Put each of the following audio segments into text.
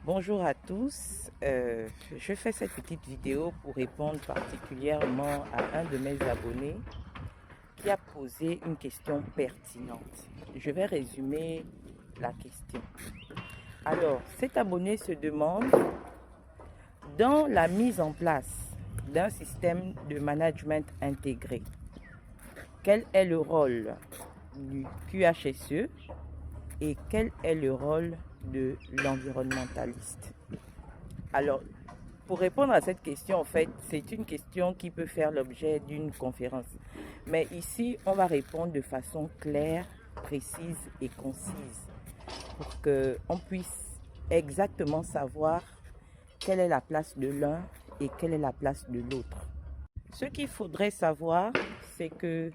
Bonjour à tous, je fais cette petite vidéo pour répondre particulièrement à un de mes abonnés qui a posé une question pertinente. Je vais résumer la question. Alors, cet abonné se demande, dans la mise en place d'un système de management intégré, quel est le rôle du QHSE et quel est le rôle de l'environnementaliste? Alors, pour répondre à cette question, en fait, c'est une question qui peut faire l'objet d'une conférence. Mais ici, on va répondre de façon claire, précise et concise pour qu'on puisse exactement savoir quelle est la place de l'un et quelle est la place de l'autre. Ce qu'il faudrait savoir, c'est que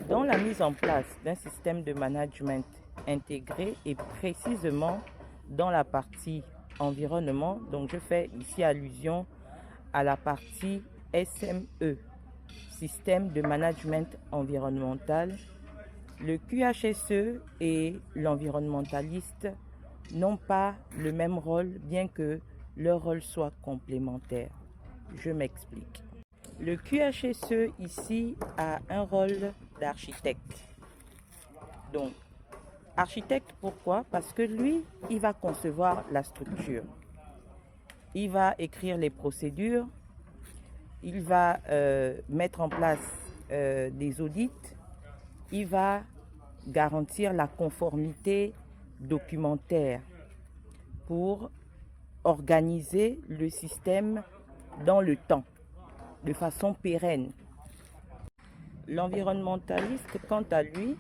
dans la mise en place d'un système de management intégré et précisément dans la partie environnement, donc je fais ici allusion à la partie SME, système de management environnemental, le QHSE et l'environnementaliste n'ont pas le même rôle, bien que leur rôle soit complémentaire. Je m'explique. Le QHSE ici a un rôle d'architecte. Donc, architecte, pourquoi? Parce que lui, il va concevoir la structure. Il va écrire les procédures. Il va mettre en place des audits. Il va garantir la conformité documentaire pour organiser le système dans le temps, de façon pérenne. L'environnementaliste, quant à lui,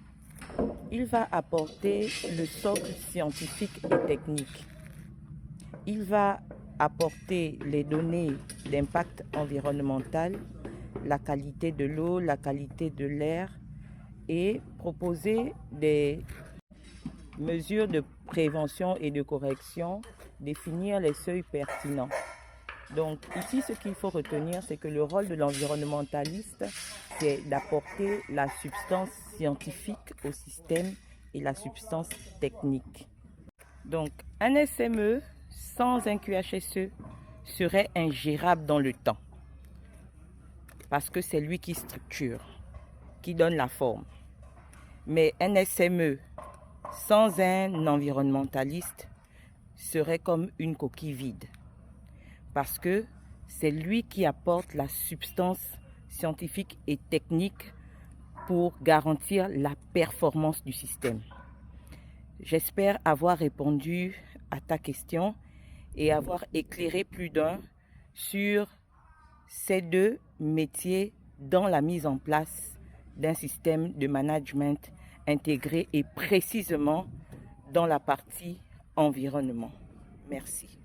il va apporter le socle scientifique et technique. Il va apporter les données d'impact environnemental, la qualité de l'eau, la qualité de l'air et proposer des mesures de prévention et de correction, définir les seuils pertinents. Donc ici, ce qu'il faut retenir, c'est que le rôle de l'environnementaliste, c'est d'apporter la substance scientifique au système et la substance technique. Donc un SME sans un QHSE serait ingérable dans le temps parce que c'est lui qui structure, qui donne la forme. Mais un SME sans un environnementaliste serait comme une coquille vide parce que c'est lui qui apporte la substance scientifique et technique pour garantir la performance du système. J'espère avoir répondu à ta question et avoir éclairé plus d'un sur ces deux métiers dans la mise en place d'un système de management intégré et précisément dans la partie environnement. Merci.